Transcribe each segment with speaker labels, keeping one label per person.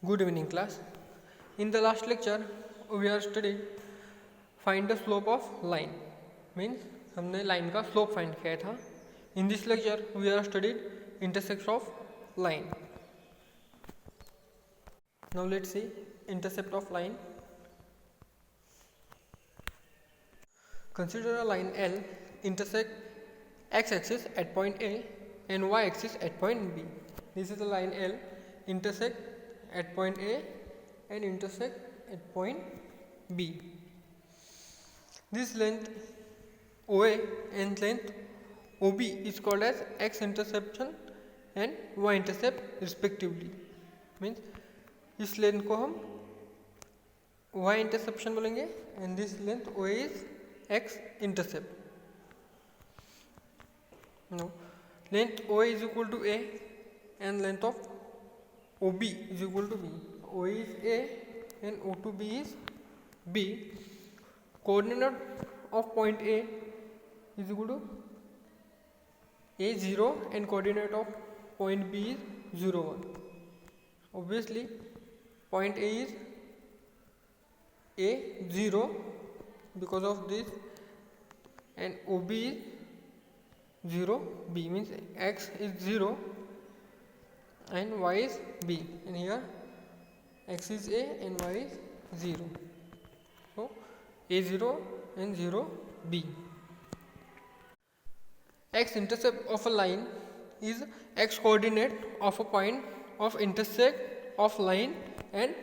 Speaker 1: Good evening class. In the last lecture we are studying find the slope of line. Means हमने line का slope find किया था. In this lecture we are studied intercept of line. Now let's see intercept of line. Consider a line L intersect x-axis at point A and y-axis at point B. This is the line L intersect at point A and intersect at point B. This length OA and length OB is called as x interception and y intercept respectively. Means इस length को हम y interception बोलेंगे and this length OA is x intercept. Now length OA is equal to A and length of OB is equal to B. OA is A and O to B is B. Coordinate of point A is equal to A0 and coordinate of point B is 0, 1. Obviously point A is A0 because of this and OB is 0, B means x is 0 and y is B, and here x is A and y is 0. So A0 and 0 B. X intercept of a line is x coordinate of a point of intersect of line and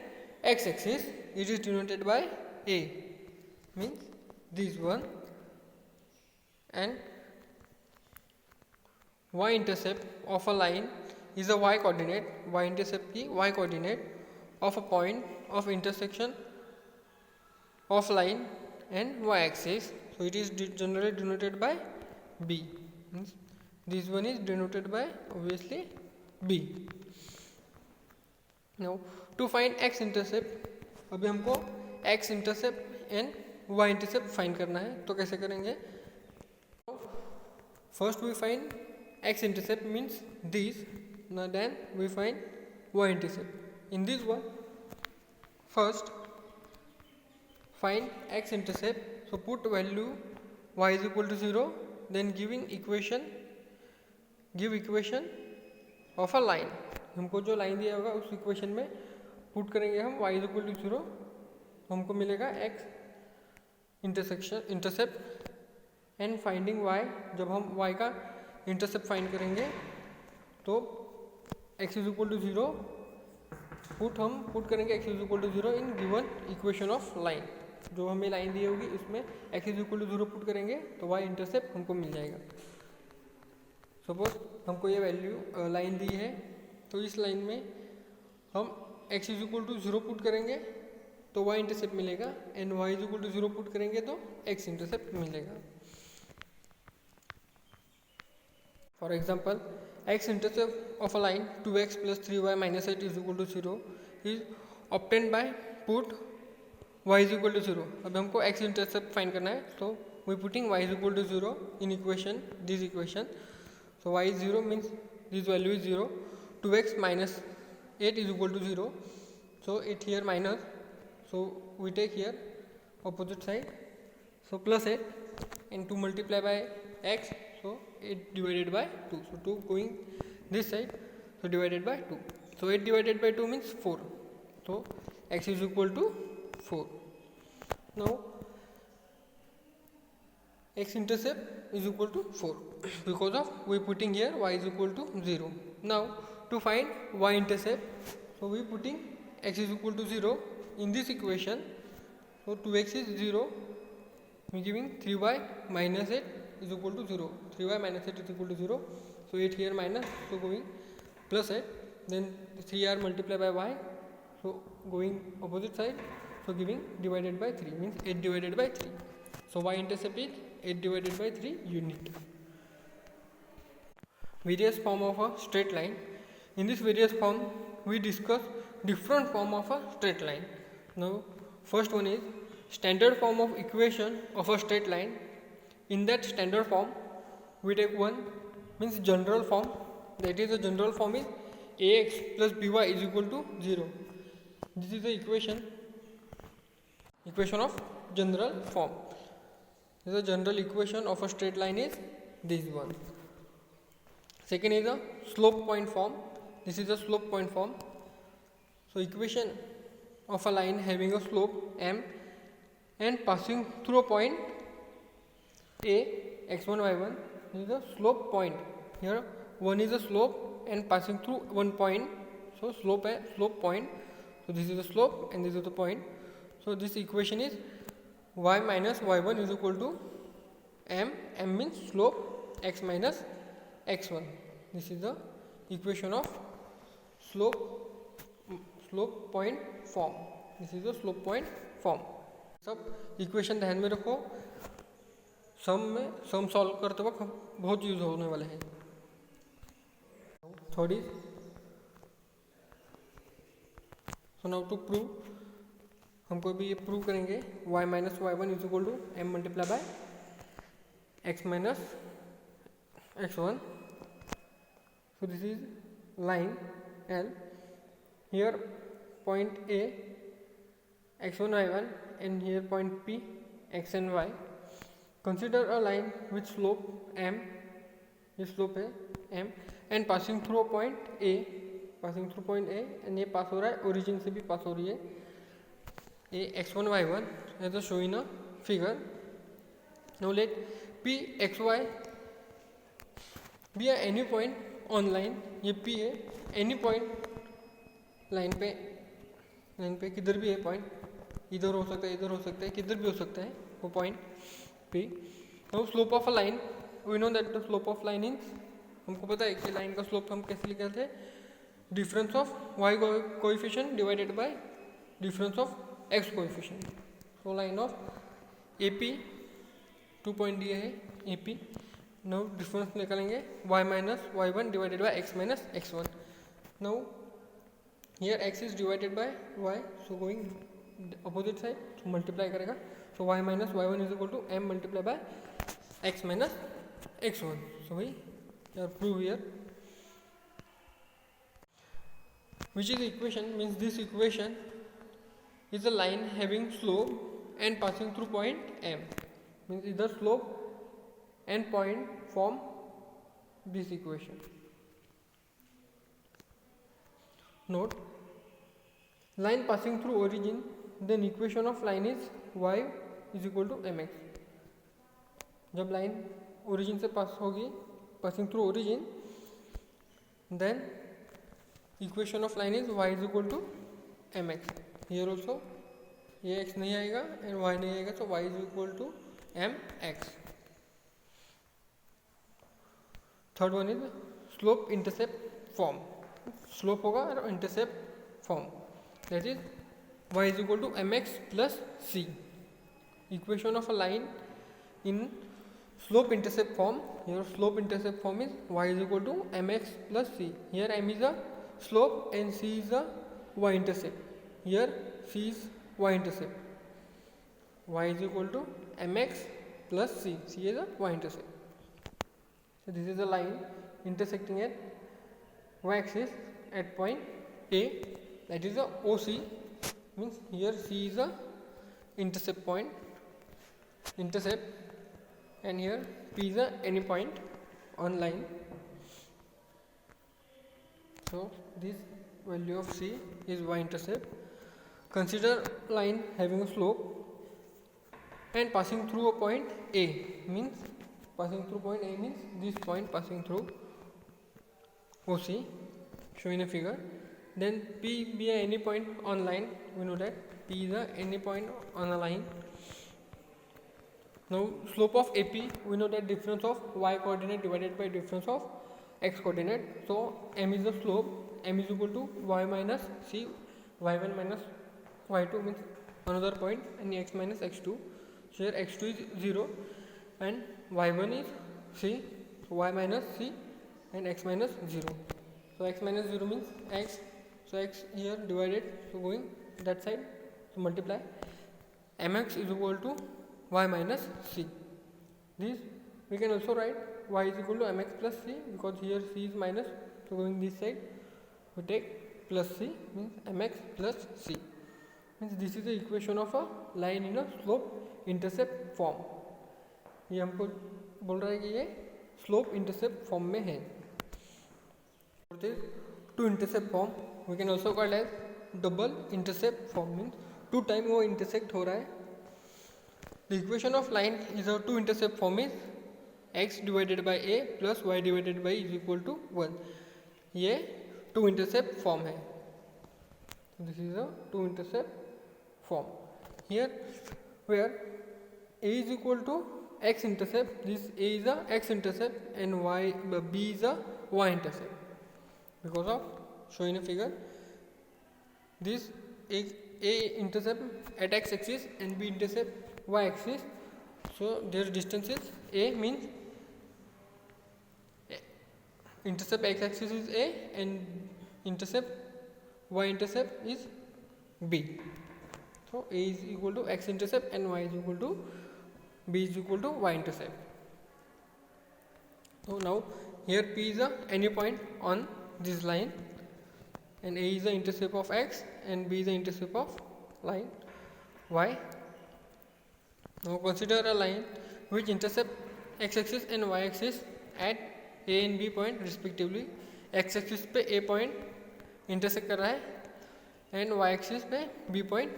Speaker 1: x axis. It is denoted by A, means this one, and y intercept of a line is a y coordinate. Y intercept की y coordinate of a point of intersection of line and y axis. So it is generally denoted by B. Means this one is denoted by obviously B. Now to find x intercept, अभी हमको x intercept and y intercept find करना है. तो कैसे करेंगे? First we find x intercept means this. Now then we find y intercept. In this one, first find x intercept. So put value y is equal to 0. Then give equation of a line. हमको जो line दिया होगा उस equation में put करेंगे हम y is equal to 0. हमको मिलेगा x intercept and finding y. जब हम y का इंटरसेप्ट फाइंड करेंगे तो x is equal to 0 put करेंगे x is equal to 0 in given equation of line. जो हमें लाइन दी होगी उसमें x is equal to 0 put करेंगे तो y इंटरसेप्ट हमको मिल जाएगा. सपोज हमको ये वैल्यू लाइन दी है तो इस लाइन में हम x is equal to 0 put करेंगे तो y इंटरसेप्ट मिलेगा and y is equal to 0 put करेंगे तो x इंटरसेप्ट मिलेगा. For example, x intercept of a line 2x plus 3y minus 8 is equal to 0 is obtained by put y is equal to 0. अब हमको x intercept find करना है so we putting y is equal to 0 in equation, this equation. So y is 0 means this value is 0. 2x minus 8 is equal to 0. So it here minus. So we take here opposite side. So plus 8 and 2 multiply by x. So 8 divided by 2. So 2 going this side. So divided by 2. So 8 divided by 2 means 4. So x is equal to 4. Now x intercept is equal to 4 because of we putting here y is equal to 0. Now to find y intercept, so we putting x is equal to 0 in this equation. So 2x is 0. We giving 3y minus 8 is equal to 0. 3y minus 8 is equal to 0. So 8 here minus, so going plus 8. Then 3r multiply by y. So going opposite side. So giving divided by 3 means 8 divided by 3. So y intercept is 8 divided by 3 unit. Various form of a straight line. In this various form we discuss different form of a straight line. Now first one is standard form of equation of a straight line. In that standard form we take one means general form. That is the general form is ax plus by is equal to 0. This is the equation of general form. The general equation of a straight line is this one. Second is a slope point form. This is a slope point form. So equation of a line having a slope m and passing through a point a, x1, y1. This is a slope point. Here one is a slope and passing through one point. So slope point. So this is the slope and this is the point. So this equation is y minus y1 is equal to m. M means slope, x minus x1. This is the equation of slope point form. This is the slope point form. सब equation ध्यान में रखो, sum solve करते वक्त बहुत use होने वाले हैं. Third is so now to prove, हमको भी ये प्रूव करेंगे y minus y1 is equal to m multiply by x minus x1. So this is line L. Here point A, x1, y1, and here point P, x and y. Consider a line with slope m. This slope है m and passing through a point A. Passing through point A and ये पास हो रहा है, origin से भी पास हो रही है. ये x1, y1 as a shown in a figure. Now let P, x, y be at any point on line. ये P है, एनी पॉइंट लाइन पे किधर भी है पॉइंट, इधर हो सकता है, इधर हो सकता है, किधर भी हो सकता है वो point P. Now slope of a line, we know that the slope of line is, हमको पता है कि लाइन का स्लोप हम कैसे लिखते हैं, difference of y coefficient divided by difference of x coefficient. So line of AP 2 point दिए है AP. नाउ डिफरेंस निकालेंगे y minus y1 divided by x minus x1. Now here x is divided by y, so going opposite side, तो multiply करेगा. So y minus y1 is equal to m multiply by x minus x1. So we prove here which is the equation, means this equation is a line having slope and passing through point m, means either slope and point form this equation. Note, line passing through origin, then equation of line is y is equal to mx. जब line origin से पास होगी, passing through origin, then equation of line is y is equal to mx. Here also ये x नहीं आएगा and y नहीं आएगा, so y is equal to mx. Third one is slope intercept form. Slope होगा और intercept form, that is y is equal to mx plus c. Equation of a line in slope intercept form. Here slope intercept form is y is equal to mx plus c. Here m is a slope and c is a y intercept. Here c is y intercept. y is equal to mx plus c. c is a y intercept. So this is a line intersecting at y-axis at point A. That is a OC. Means here c is a intercept point, intercept, and here p is a any point on line. So this value of c is y-intercept. Consider line having a slope and passing through a point A. Means passing through point A means this point passing through OC, shown in a figure. Then P be any point on line. We know that P is any point on a line. Now slope of AP, we know that difference of y coordinate divided by difference of x coordinate. So m is the slope, m is equal to y minus c, y1 minus y2 means another point, and x minus x2. So here x2 is 0 and y1 is c, so y minus c and x minus 0. So x minus 0 means x, so x here divided, so going that side, so multiply, mx is equal to y minus c. This we can also write y is equal to mx plus c, because here c is minus, so going this side we take plus c means mx plus c means this is the equation of a line in a slope intercept form. ये हमको बोल रहा है कि ये slope intercept form में है. Two intercept form we can also called as double intercept form means two time वो इंटरसेक्ट हो रहा है. The equation of line is a two intercept form is x divided by a plus y divided by is equal to 1. ये two intercept form है. This is a two intercept form. Here where a is equal to x intercept, this a is a x intercept and b is a y intercept because of showing a figure. This a intercept at x axis and b intercept y axis, so their distance is a means intercept x axis is a and intercept y intercept is b. So a is equal to x intercept and y is equal to b is equal to y intercept. So now here p is any point on this line and a is the intercept of x and b is the intercept of line y. Now consider a line which intercept x axis and y axis at a and b point respectively. x axis पे a point intersect कर रहा है and y axis पे b point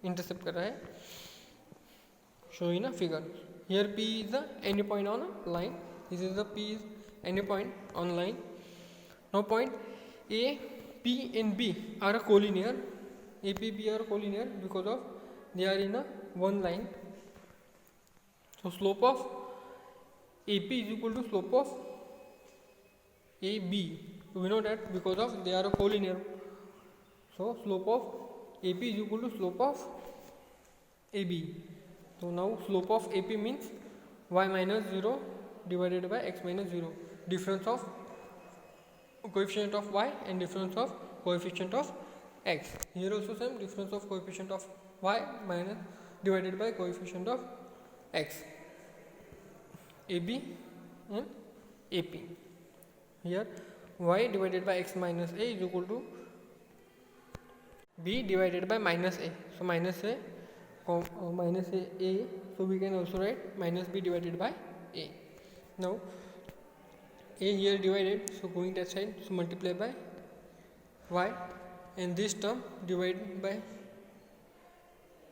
Speaker 1: intercept कर रहा है. Showing a figure. Here p is the any point on a line. This is the p is any point on line. Now point a, p and b are a collinear. A, p, b are collinear because of they are in a one line. So slope of AP is equal to slope of AB. So we know that because of they are a collinear. So slope of AP is equal to slope of AB. So now slope of AP means y minus 0 divided by x minus 0. Difference of coefficient of y and difference of coefficient of x. Here also same difference of coefficient of y minus divided by coefficient of x. AB and AP. Here y divided by x minus a is equal to b divided by minus a. So minus a, so we can also write minus b divided by a. Now a here divided, so going that side, so multiply by y and this term divided by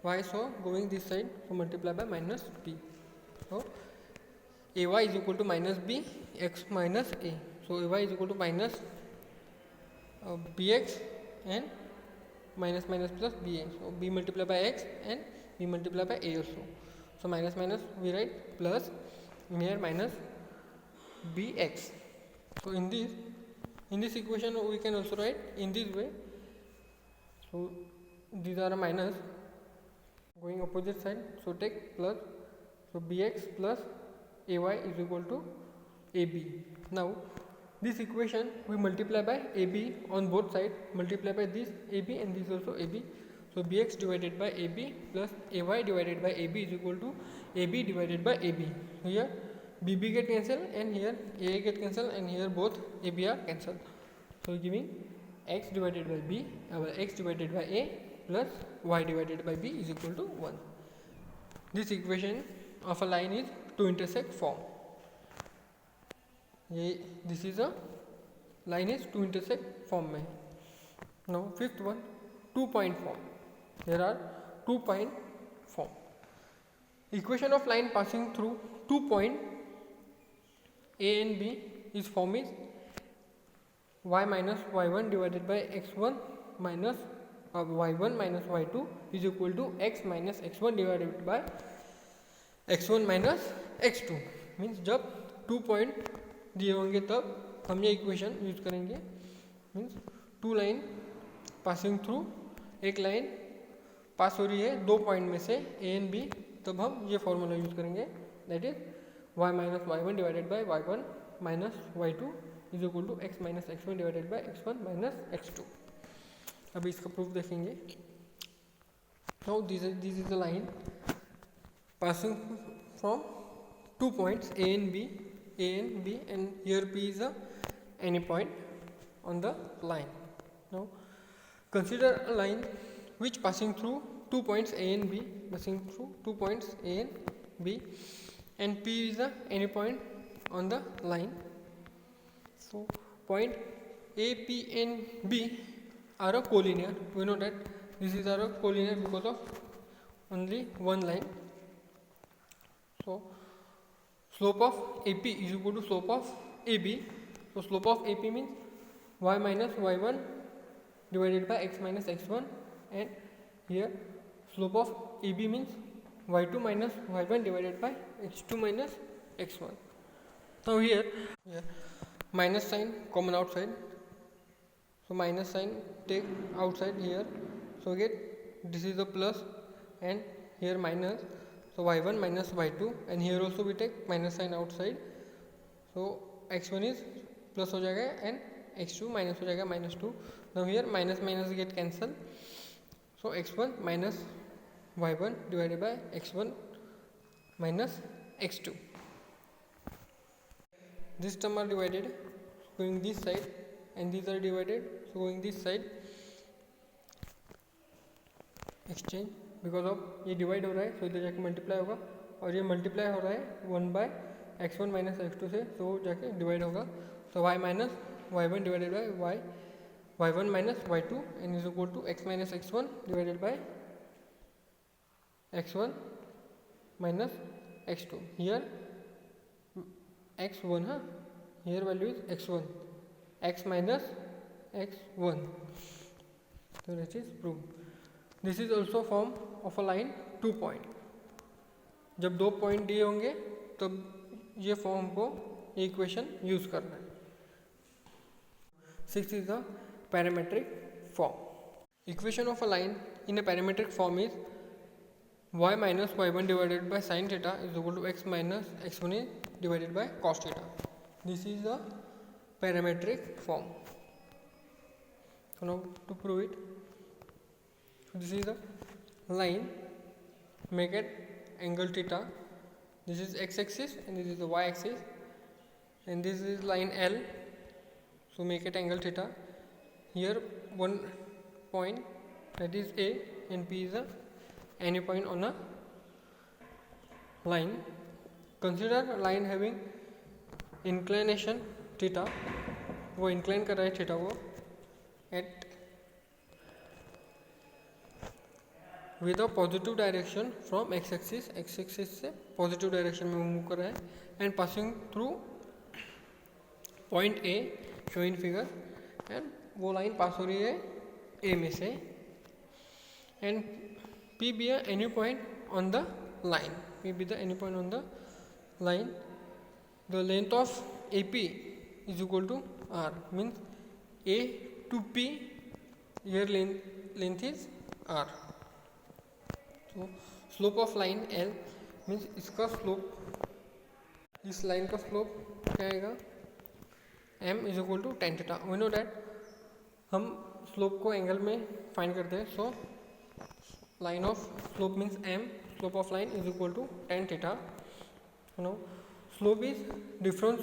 Speaker 1: y, so going this side, so multiply by minus b. So ay is equal to minus b x minus a. So ay is equal to minus bx and minus minus plus ba. So b multiplied by x and b multiplied by a also. So minus minus we write plus, here minus bx. So in this equation we can also write in this way. So these are a minus going opposite side, so take plus, so bx plus ay is equal to ab. Now this equation we multiply by ab on both sides, multiply by this ab and this also ab. So bx divided by ab plus ay divided by ab is equal to ab divided by ab. Here bb get cancelled and here a get cancelled and here both ab are cancelled. So giving x divided by b, x divided by a plus y divided by b is equal to 1. This equation of a line is to intersect form. This is a line is to intersect form में. Now fifth one, 2 point form. There are 2 point form. Equation of line passing through 2 point a and b is form is y minus y1 divided by x1 minus y1 minus y2 is equal to x minus x1 divided by x1 minus x2. Means जब 2 point दिए होंगे तब हम ये equation use करेंगे. Means 2 line passing through, एक line पास हो रही है 2 पॉइंट में से ए एंड बी, तब हम ये फॉर्मूला यूज करेंगे, that is y minus y1 divided by y1 minus y2 is equal to x minus x1 divided by x1 minus x2. अभी इसका प्रूफ देखेंगे. Now this is the line passing from 2 points a and b, and here p is any point on the line. Now Consider a line which passing through 2 points A and B, and P is the any point on the line. So point A, P and B are a collinear. We know that this is a collinear because of only one line. So slope of AP is equal to slope of AB. So slope of AP means y minus y1 divided by x minus x1, and here slope of AB means y2 minus y1 divided by x2 minus x1. Now here minus sign common outside, so minus sign take outside here, so get this is a plus and here minus, so y1 minus y2, and here also we take minus sign outside, so x1 is plus हो जाएगा and x2 minus हो जाएगा minus 2. Now here minus minus get cancelled, so x1 minus y1 divided by x1 minus x2. This term are divided going this side and these are divided, so going this side exchange because of ये divide हो रहा है, so इधर जाके multiply होगा, और ये multiply हो रहा है 1 by x1 minus x2 से, so जाके डिवाइड होगा, so y minus y1 divided by y1 minus y2 and is equal to x minus x1 divided by x1 minus x2. Here x1, here value is x1, x minus x1, so that is proved. This is also form of a line 2 point. जब 2 point दिए होंगे तब ये form को equation use करना है. 6 is the parametric form. Equation of a line in a parametric form is y minus y1 divided by sin theta is equal to x minus x1 divided by cos theta. This is the parametric form. So now to prove it, this is the line, make it angle theta, this is x axis and this is the y axis, and this is line L, so make it angle theta. Here one point, that is A, and P is any point on a line. Consider a line having inclination theta, वो incline कर रहा है theta को at with a positive direction from x axis से positive direction में move कर रहा है, and passing through point A shown in figure, and वो line pass हो रही है A में से, and P be any point on the line. P be the any point on the line. The length of AP is equal to R, means A to P, here length is R. So slope of line L means इसका slope, इस line का slope क्या आएगा, m is equal to tan theta. We know that हम slope को angle में find करते हैं, so line of slope means m, slope of line is equal to tan theta. Now slope is difference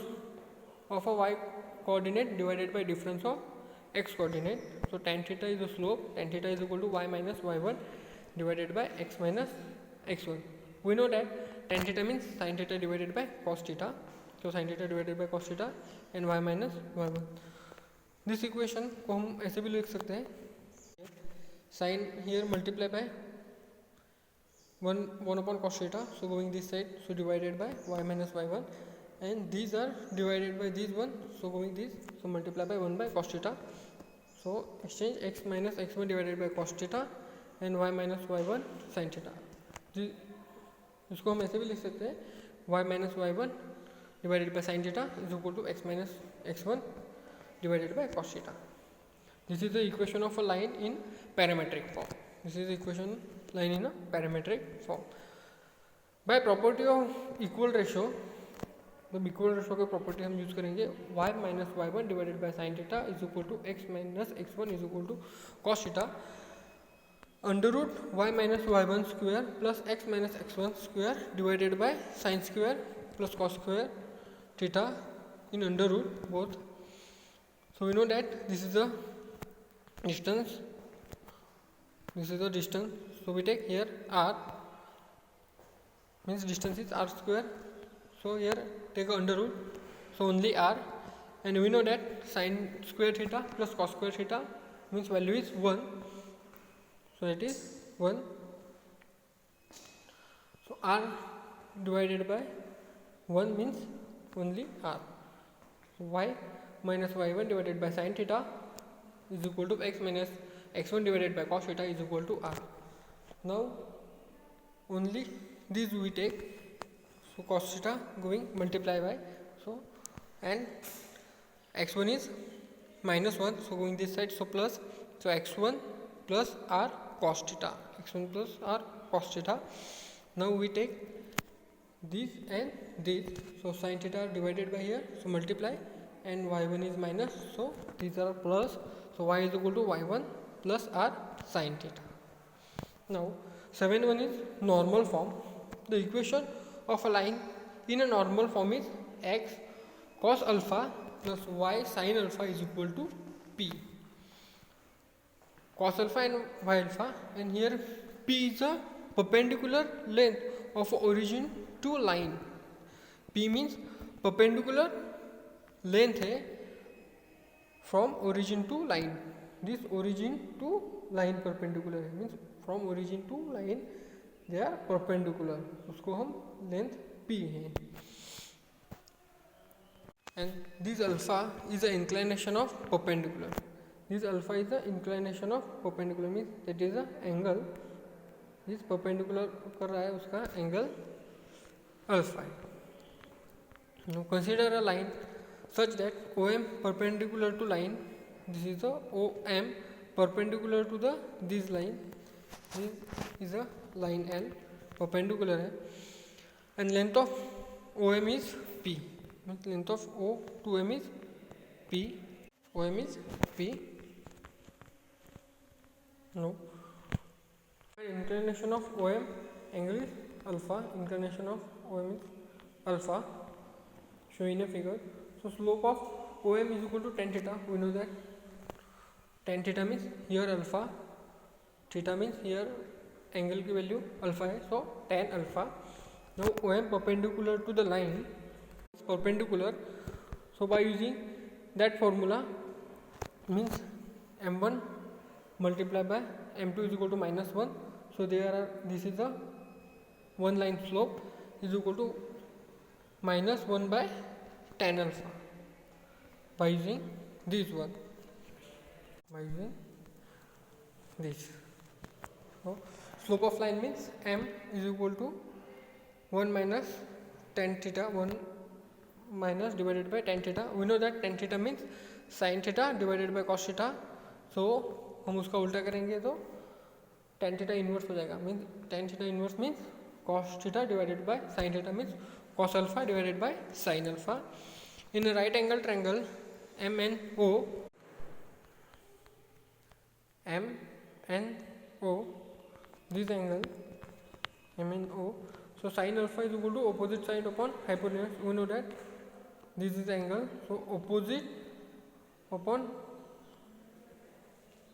Speaker 1: of a y coordinate divided by difference of x coordinate. So tan theta is the slope, tan theta is equal to y minus y1 divided by x minus x1. We know that tan theta means sin theta divided by cos theta, so sin theta divided by cos theta and y minus y1. This equation को हम ऐसे भी लिख सकते हैं, sin here multiply by 1 upon cos theta, so going this side, so divided by y minus y1, and these are divided by this one, so going this, so multiply by 1 by cos theta, so exchange x minus x1 divided by cos theta and y minus y1 sin theta. इसको हम ऐसे भी लिख सकते हैं, y minus y1 divided by sin theta is equal to x minus x1 divided by cos theta. This is the equation of a line in parametric form. This is the equation line in a parametric form. By property of equal ratio, the equal ratio के property हम use करेंगे, y minus y1 divided by sin theta is equal to x minus x1 is equal to cos theta, under root y minus y1 square plus x minus x1 square divided by sin square plus cos square theta in under root both. So we know that this is the distance This is the distance. So we take here r, means distance is r square. So here take a under root. So only r, and we know that sine square theta plus cos square theta means value is 1. So it is 1. So r divided by 1 means only r. So y minus y1 divided by sin theta is equal to x minus x1 divided by cos theta is equal to r. Now only these we take. So cos theta going multiply by, so and x1 is minus 1, so going this side, so plus, so x1 plus r cos theta, x1 plus r cos theta. Now we take this and this, so sin theta divided by here, so multiply, and y1 is minus, so these are plus, so y is equal to y1 plus r sin theta. Now 7.1 is normal form. The equation of a line in a normal form is x cos alpha plus y sin alpha is equal to p. Cos alpha and y alpha, and here p is a perpendicular length of origin to line. P means perpendicular length है from origin to line. This origin to line perpendicular है, means from origin to line they are perpendicular, उसको हम length p है. And this alpha is the inclination of perpendicular. This alpha is the inclination of perpendicular, means that is the angle this perpendicular कर रहा है, उसका angle alpha है. Now consider a line such that OM perpendicular to line. This is the OM perpendicular to the this line. This is a line L perpendicular है, and length of OM is P. Length of O to M is P. OM is P. No. Inclination of OM angle is alpha. Inclination of OM is alpha. Shown in a figure. So slope of OM is equal to tan theta. We know that tan theta means here alpha, theta means here angle की value alpha है, so tan alpha. Now OM perpendicular to the line is perpendicular. So by using that formula means m1 multiplied by m2 is equal to minus 1. So there are, this is the one line slope is equal to minus 1 by tan alpha by using this one, by using this. So slope of line means m is equal to 1 minus tan theta, 1 minus divided by tan theta. We know that tan theta means sin theta divided by cos theta. So हम उसका उल्टा करेंगे तो tan theta inverse हो जाएगा. Means tan theta inverse means cos theta divided by sin theta means cos alpha divided by sin alpha. In a right angle triangle MNO, this angle MNO, so sin alpha is equal to opposite side upon hypotenuse. We know that this is angle, so opposite upon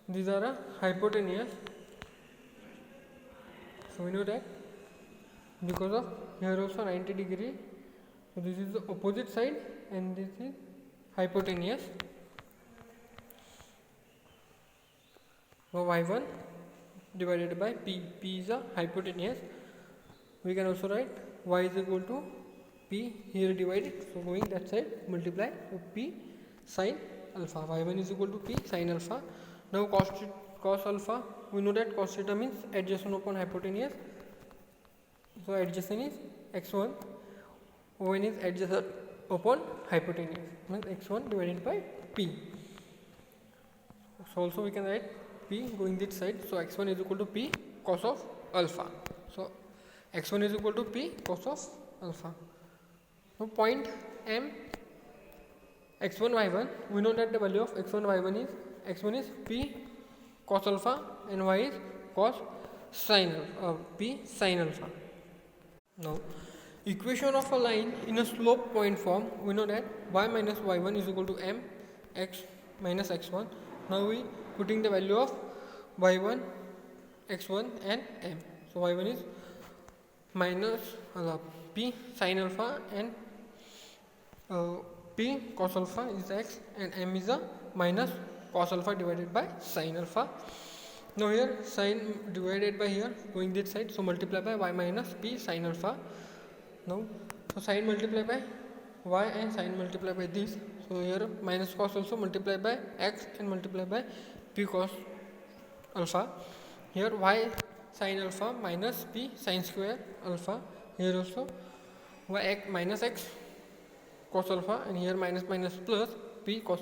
Speaker 1: these are a hypotenuse. So we know that because of here also 90 degree, so this is the opposite side and this is hypotenuse. So y1 divided by p, p is a hypotenuse. We can also write y is equal to p, here divided, so going that side multiply, so p sin alpha, y1 is equal to p sin alpha. Now cos alpha, we know that cos theta means adjacent upon hypotenuse, so adjacent is x1, ON is adjacent upon hypotenuse, means x1 divided by p. So also we can write p going this side, so x1 is equal to p cos of alpha. So x1 is equal to p cos of alpha. Now point M x1 y1, we know that the value of x1 y1 is p cos alpha and y is cos sin alpha, p sin alpha. Now equation of a line in a slope point form, we know that y minus y1 is equal to m x minus x1. Now we putting the value of y1 x1 and m. So y1 is minus p sin alpha and p cos alpha is x, and m is a minus cos alpha divided by sin alpha. Now here sin divided by here going this side, so multiply by y minus p sin alpha. Now so sin multiply by y and sin multiply by this, so here minus cos also multiply by x and multiply by p cos alpha. Here y sin alpha minus p sin square alpha, here also y x minus x cos alpha, and here minus minus plus p cos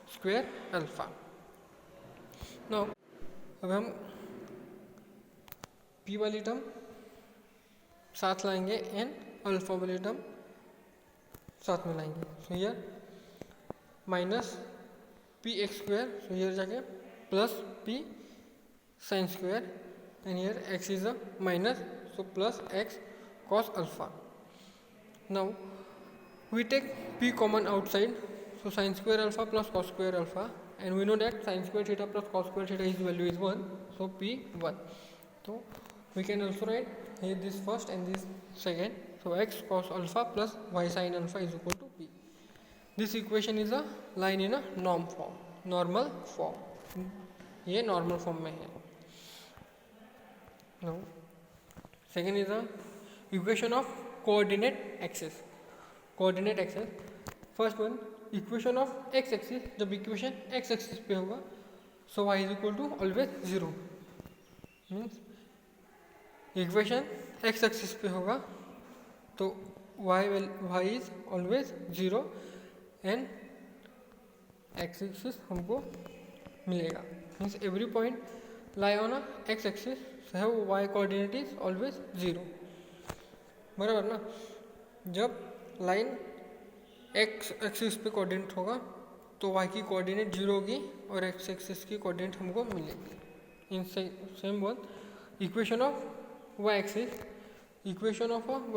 Speaker 1: square alpha. Now अब हम p वाली term साथ लाएंगे and alpha वाली term साथ में लाएंगे. So here minus P X square, so here जाके plus P sine square, and here X is a minus, so plus X cos alpha. Now we take p common outside, so sin square alpha plus cos square alpha, and we know that sin square theta plus cos square theta his value is 1, so p 1. So we can also write here this first and this second, so x cos alpha plus y sin alpha is equal to p. This equation is a line in a normal form. ये normal form में है. Now second is a equation of coordinate axis. First one equation of x axis, जब equation x axis पे होगा so y is equal to always 0. Means equation x axis पे होगा तो y is always 0 and x axis हमको मिलेगा. Means every point lie on a x axis have y coordinate is always 0. बराबर ना. जब लाइन एक्स एक्सिस पे coordinate होगा तो y की कोऑर्डिनेट 0 होगी और एक्स एक्सिस की कोऑर्डिनेट हमको मिलेगी. In same one equation of y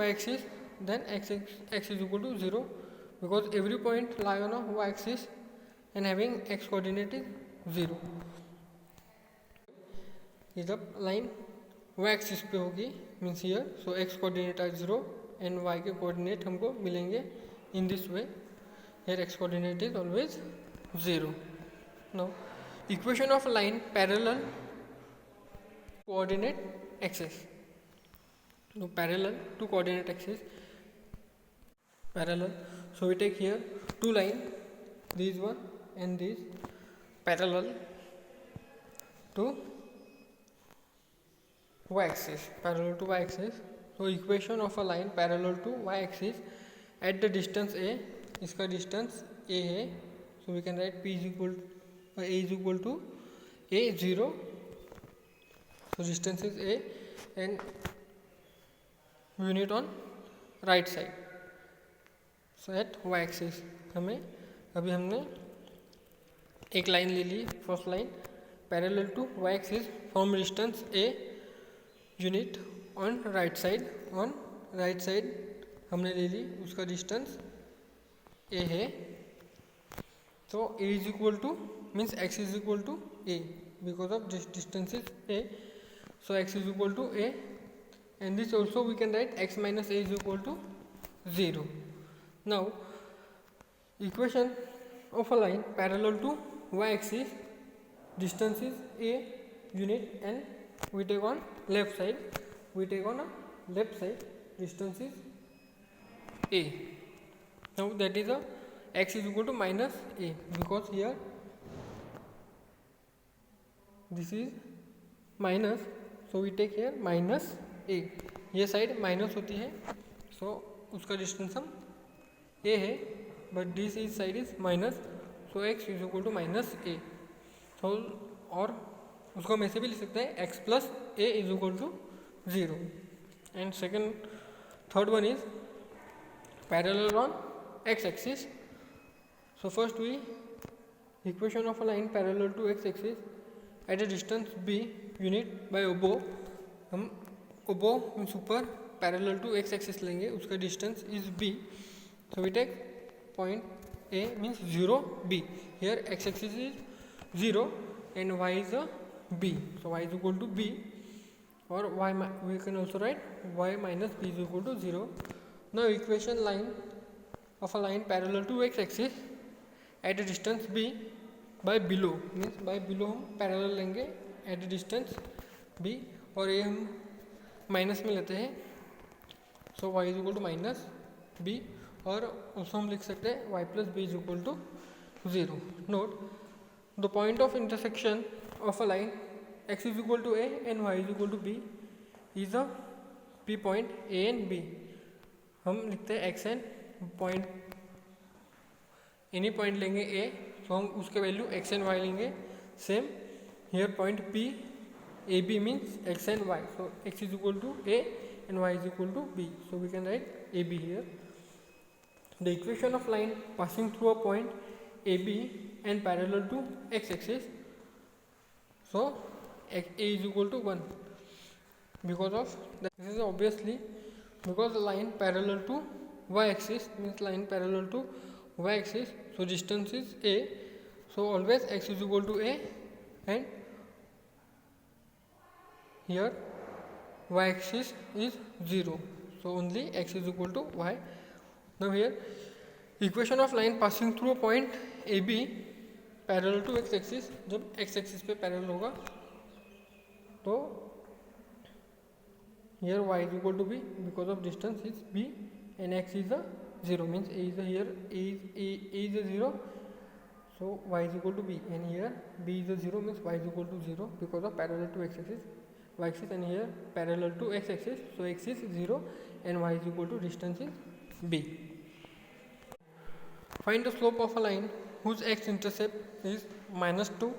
Speaker 1: axis then x is equal to 0 because every point lie on a y axis and having x coordinate is 0. ये जब लाइन y एक्सिस पे होगी means here, so x coordinate are 0 and y के coordinate हमको मिलेंगे in this way. Here x coordinate is always 0. Now equation of line parallel coordinate axis. No parallel to coordinate axis, parallel, so we take here two line, this one and this parallel to y-axis, parallel to y-axis. So equation of a line parallel to y-axis at the distance a, इसका distance a है, so we can write p is equal to a is equal to a 0. So distance is a and unit on right side. So at y-axis हमें अभी हमने एक line ले ली, first line parallel to y-axis from distance a unit on right side हमने ले ली, उसका डिस्टेंस a है. तो a is equal to means x is equal to a because of this distance is a, so x is equal to a and this also we can write x minus a is equal to 0. Now equation of a line parallel to y axis, distance is a unit and we take on left side, distance is a. Now that is a x is equal to minus a because here this is minus, so we take here minus a. ये side minus होती है so उसका distance हम a है, but this is side is minus, so x is equal to minus a. तो और उसको हम ऐसे भी लिख सकते हैं x plus a is equal to 0. And third one is parallel on x axis. So first we equation of a line parallel to x axis at a distance b unit by above. हम above means ऊपर parallel to x axis लेंगे, उसका distance is b. So we take point a means 0 b. Here x axis is 0 and y is a b, so y is equal to b or we can also write y minus b is equal to 0. Now equation line of a line parallel to x axis at a distance b by below, means by below हम parallel लेंगे eight a distance b, और ये हम minus में लेते हैं, so y is equal to minus b, और उसको हम लिख सकते हैं y plus b is equal to 0. Note the point of intersection of a line x is equal to a and y is equal to b is a p point a and b. हम लिखते हैं x and point, any point लेंगे a, तो हम उसके value x and y लेंगे. Same here point p a b means x and y, so x is equal to a and y is equal to b, so we can write a b here. The equation of line passing through a point a b and parallel to x axis, so a is equal to 1, because of this is obviously because the line parallel to y axis, means line parallel to y axis, so distance is a, so always x is equal to a and here y axis is 0, so only x is equal to y. Now here equation of line passing through a point AB parallel to x axis, जब x axis पे parallel होगा तो here y is equal to b, because of distance is b and x is a 0, means a is a here a is a 0, so y is equal to b, and here b is a 0, means y is equal to 0 because of parallel to x axis y axis, and here parallel to x axis, so x is 0 and y is equal to distance is b. Find the slope of a line whose x intercept is -2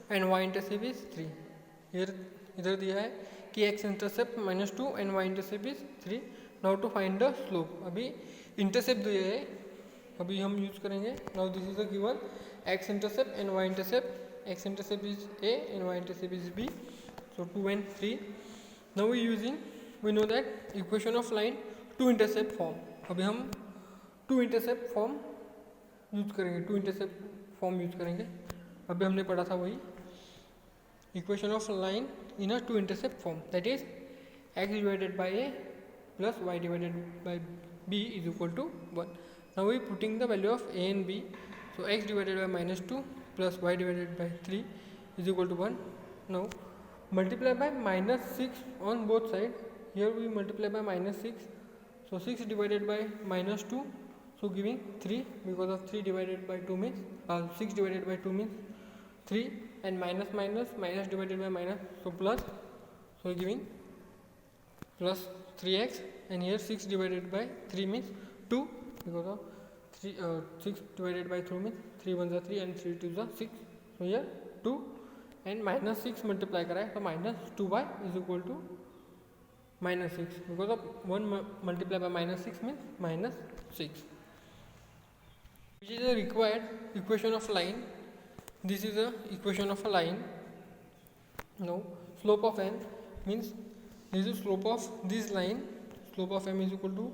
Speaker 1: and y intercept is 3. Here इधर दिया है कि x intercept -2 and y intercept is 3. Now to find the slope, अभी intercept दिया है, अभी हम use करेंगे. Now this is the given x intercept and y intercept. X intercept is a and y intercept is b, so 2 and 3. Now we know that equation of line 2 intercept form. अभी हम 2 intercept form use करेंगे, 2 intercept form use करेंगे. अभी हमने पढ़ा था वही equation of line in a 2 intercept form, that is x divided by a plus y divided by b is equal to 1. Now we putting the value of a and b, so x divided by -2 plus y divided by 3 is equal to 1. Now multiply by -6 on both sides. Here we multiply by -6, so 6 divided by -2, so giving 3, because of 3 divided by 2 means 6 divided by 2 means 3, and minus divided by minus, so plus, so giving plus 3x, and here 6 divided by 3 means 2, because of 6 divided by 2 means 3 1s are 3 and 3 2s are 6, so here 2 and -6 multiply कराए, so -2y is equal to -6, because of 1 multiply by -6 means -6, which is a required equation of line. This is a equation of a line. Now slope of n means this is slope of this line. Slope of m is equal to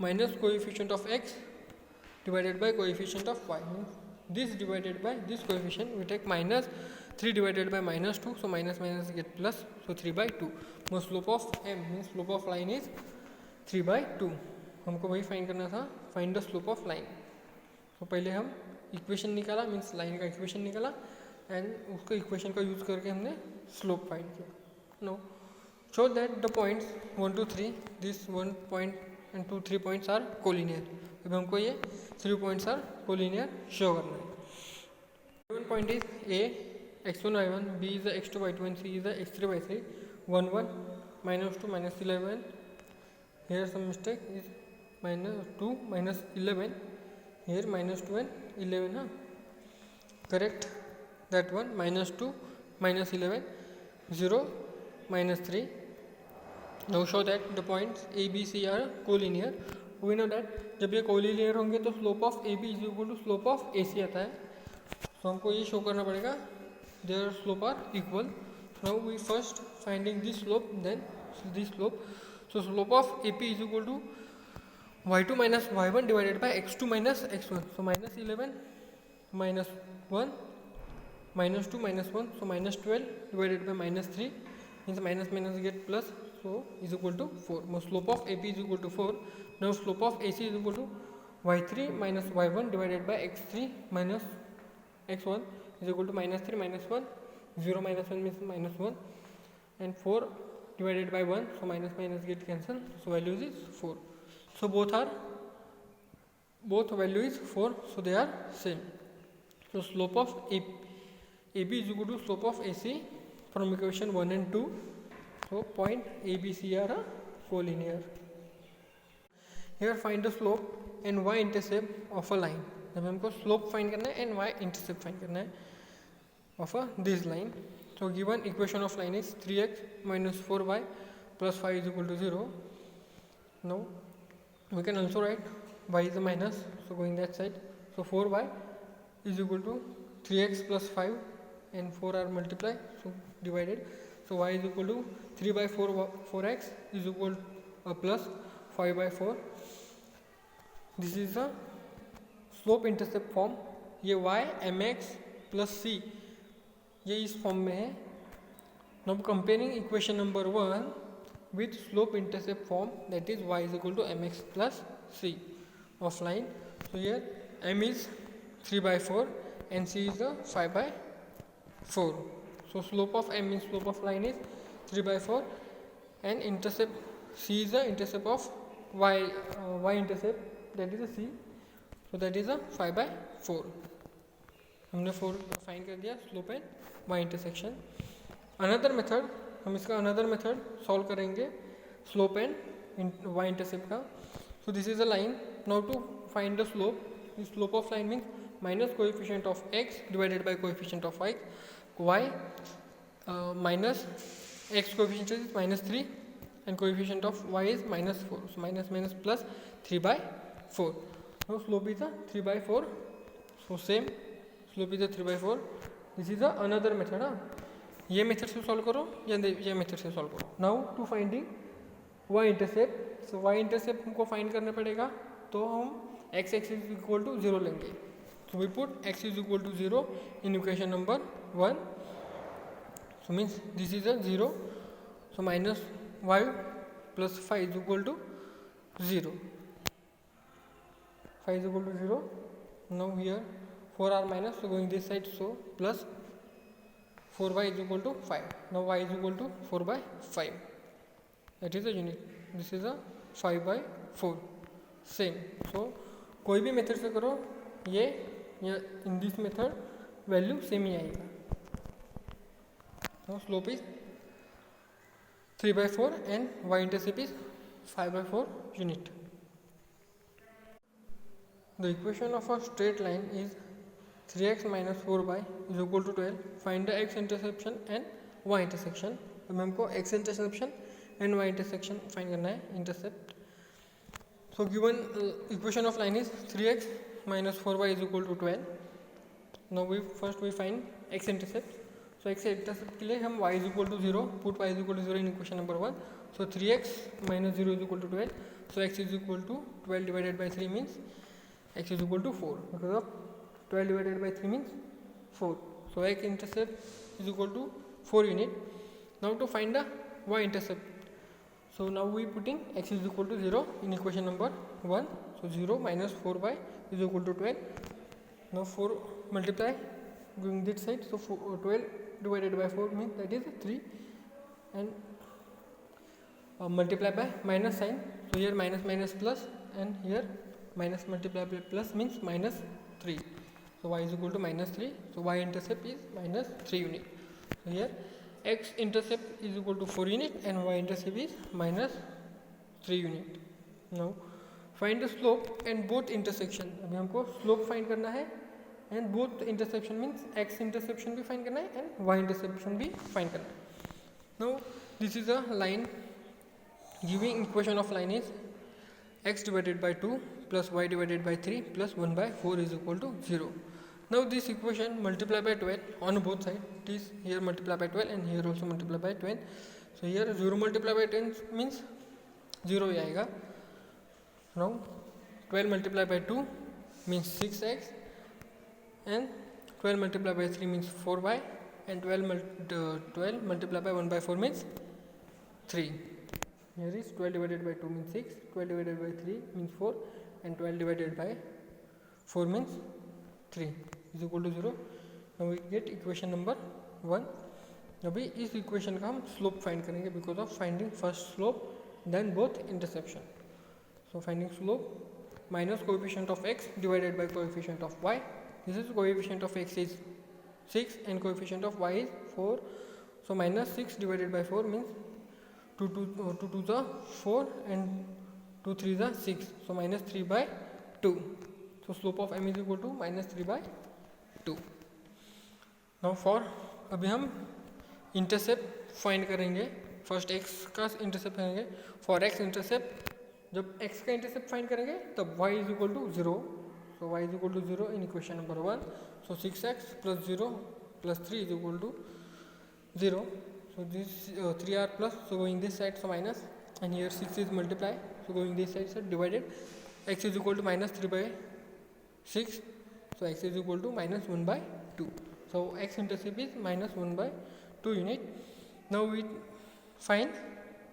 Speaker 1: minus coefficient of x divided by coefficient of y. Means this divided by this coefficient, we take minus 3 divided by -2, so minus get plus, so 3 by 2. Now slope of m means slope of line is 3 by 2. हमको वही find करना था, find the slope of line. तो पहले हम equation निकाला, मीन्स line का इक्वेशन निकाला, एंड उसका इक्वेशन का यूज़ करके हमने स्लोप फाइंड किया. No show that the points 1 2 3, this 1 point and 2 3 points are collinear. अभी हमको ये 3 पॉइंट्स आर कोलिनियर शो करना है. One point is a x1 y1, b is the x2 y2 and c is the x3 y3, 1 1 -2 -11. Here some mistake is -2 -11. Here -2 and 11, correct that one. -2 -11 0 -3. Now show that the points a b c are collinear. We know that जब ये collinear होंगे तो slope of A B is equal to slope of A C आता है, तो हमको ये show करना पड़ेगा their slope are equal. Now we first finding this slope, then this slope. So slope of A P is equal to y2 minus y1 divided by x2 minus x1, so -11 -1 -2 -1, so -12 divided by -3 means minus minus get plus, so is equal to 4. Now slope of AP is equal to 4. Now slope of AC is equal to y3 minus y1 divided by x3 minus x1 is equal to minus 3 minus 1. 0 minus 1 means minus 1, and 4 divided by 1, so minus minus get cancelled, so value is 4. So both value is 4, so they are same. So slope of AB is equal to slope of AC from equation 1 and 2. So point ABC are collinear. Here find the slope and y intercept of a line. जब हमको slope find करना है and y intercept find करना है of this line. So given equation of line is 3x minus 4y plus 5 is equal to 0. Now we can also write y is a minus, so going that side. So 4y is equal to 3x plus 5 and 4 are multiplied, so divided. So y is equal to 3 by 4x is equal plus 5 by 4. This is the slope intercept form. ये y mx plus c ये इस form में है. Now comparing equation number 1 with slope intercept form, that is y is equal to mx plus c of line. So here m is 3 by 4 and c is the 5 by 4. So slope of m means slope of line is 3 by 4 and intercept c is the intercept of y intercept, that is a c, so that is a 5 by 4. हमने 4 find कर दिया slope and y intersection. Another method, हम इसका another method solve करेंगे slope and y intercept का. So this is a line. Now to find the slope of line means minus coefficient of x divided by coefficient of y minus x coefficient is minus 3 and coefficient of y is minus 4. So minus minus plus 3 by 4. Now slope is a 3 by 4. So same slope is a 3 by 4. This is a another method. ये method से solve करो या ये method से solve करो. Now to finding y intercept. So y intercept हमको find करना पड़ेगा, तो हम x इज इक्वल टू 0 लेंगे. So we put x is equal to 0 in equation number 1. So means this is a 0. So minus y plus 5 is equal to 0. 5 is equal to 0. Now here 4 are minus, so going this side, so plus 4y is equal to 5. Now y is equal to 4 by 5. That is a unit. This is a 5 by 4. Same. So कोई भी method से करो, ये in this method value same ही आएगा. Now slope is 3 by 4 and y intercept is 5 by 4 unit. The equation of a straight line is 3x minus 4y is equal to 12. Find the x intersection and y intersection. अब हमको x intersection and y intersection find करना है, intercept. So given equation of line is 3x minus 4y is equal to 12. Now we find x intercept. So x intercept के लिए हम y is equal to 0, put y is equal to 0 in equation number 1. So 3x minus 0 is equal to 12. So x is equal to 12 divided by 3 means x is equal to 4, because of 12 divided by 3 means 4. So x intercept is equal to 4 unit. Now to find the y intercept. So now we putting x is equal to 0 in equation number 1. So 0 minus 4y is equal to 12. Now 4 multiply going this side. So 12 divided by 4 means that is 3, and multiply by minus sign. So here minus minus plus, and here minus multiply by plus means minus 3. So y is equal to minus 3. So y intercept is minus 3 unit. So here x intercept is equal to 4 unit and y intercept is minus 3 unit. Now find the slope and both intersection. अभी हमको slope find करना है and both intersection means x intersection भी find करना है and y intersection भी find करना है. Now this is a line. Giving equation of line is x divided by 2 plus y divided by 3 plus 1 by 4 is equal to 0. Now this equation multiply by 12 on both sides. It is here multiply by 12 and here also multiply by 12. So here 0 multiply by 10 means 0 ही आएगा. Now 12 multiply by 2 means 6x and 12 multiply by 3 means 4y and 12 multiplied by 1 by 4 means 3. Here is 12 divided by 2 means 6, 12 divided by 3 means 4, and 12 divided by 4 means 3 is equal to 0. Now we get equation number 1. अभी इस equation का हम slope find करेंगे because of finding first slope then both interception. So finding slope minus coefficient of x divided by coefficient of y. This is coefficient of x is 6 and coefficient of y is 4. So minus 6 divided by 4 means 2 to the 4 and 2 3 the 6. So minus 3 by 2. So slope of m is equal to minus 3 by 2. Now for अभी हम intercept find करेंगे. First x का intercept करेंगे. For x intercept जब x का intercept find करेंगे तब y is equal to 0. So y is equal to 0 in equation number 1. So 6x plus 0 plus 3 is equal to 0. So this 3r plus, so going this side, so minus, and here 6 is multiply, so going this side, so divided, x is equal to minus 3 by 6, so x is equal to minus 1 by 2. So x intercept is minus 1 by 2 unit. Now we find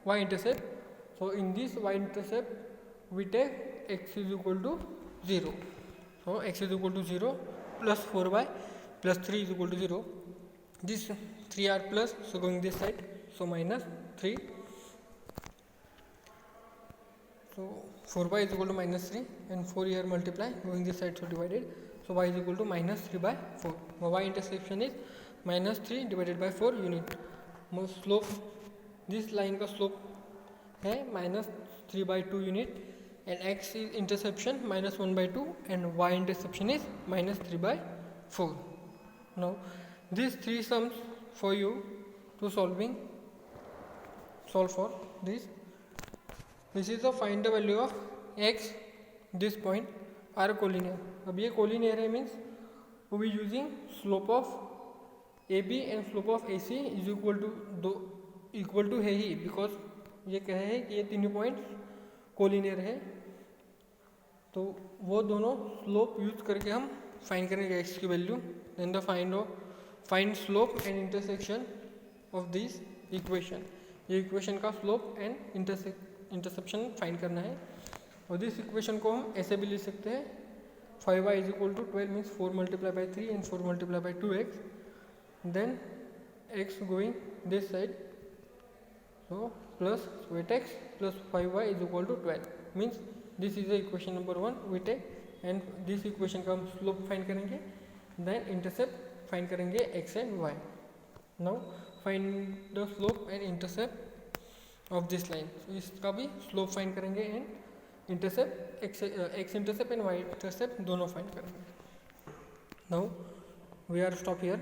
Speaker 1: y intercept. So in this y intercept we take x is equal to 0. So x is equal to 0 plus 4y plus 3 is equal to 0. This 3r plus, so going this side, so minus 3. So 4y is equal to minus 3 and 4 here multiply, going this side, so divided. So y is equal to minus 3 by 4. Now y intersection is minus 3 divided by 4 unit. Now slope, this line का slope है minus 3 by 2 unit, and x is interception minus 1 by 2 and y interception is minus 3 by 4. Now these three sums for you to solve for this. This is the find the value of x. This point are collinear. अब ये collinear है means we will be using slope of AB and slope of AC is equal to है ही, because ये कहे है कि ये तीनों पॉइंट्स कोलिनियर है, तो वो दोनों स्लोप यूज करके हम फाइंड करेंगे x की value. Then the find slope and intersection of this equation. ये इक्वेशन का स्लोप एंड इंटरसेप्शन फाइंड करना है. और दिस इक्वेशन को हम ऐसे भी लिख सकते हैं 5y is equal to 12 means 4 multiply by 3 and 4 multiply by 2x. Then x going this side, so plus weight x plus 5y is equal to 12 means this is the equation number 1 we take, and this equation का हम slope find करेंगे, then intercept find करेंगे x and y. Now find the slope and intercept of this line. So इसका भी slope find करेंगे and intercept x intercept and y intercept दोनों find करेंगे. Now we are stop here.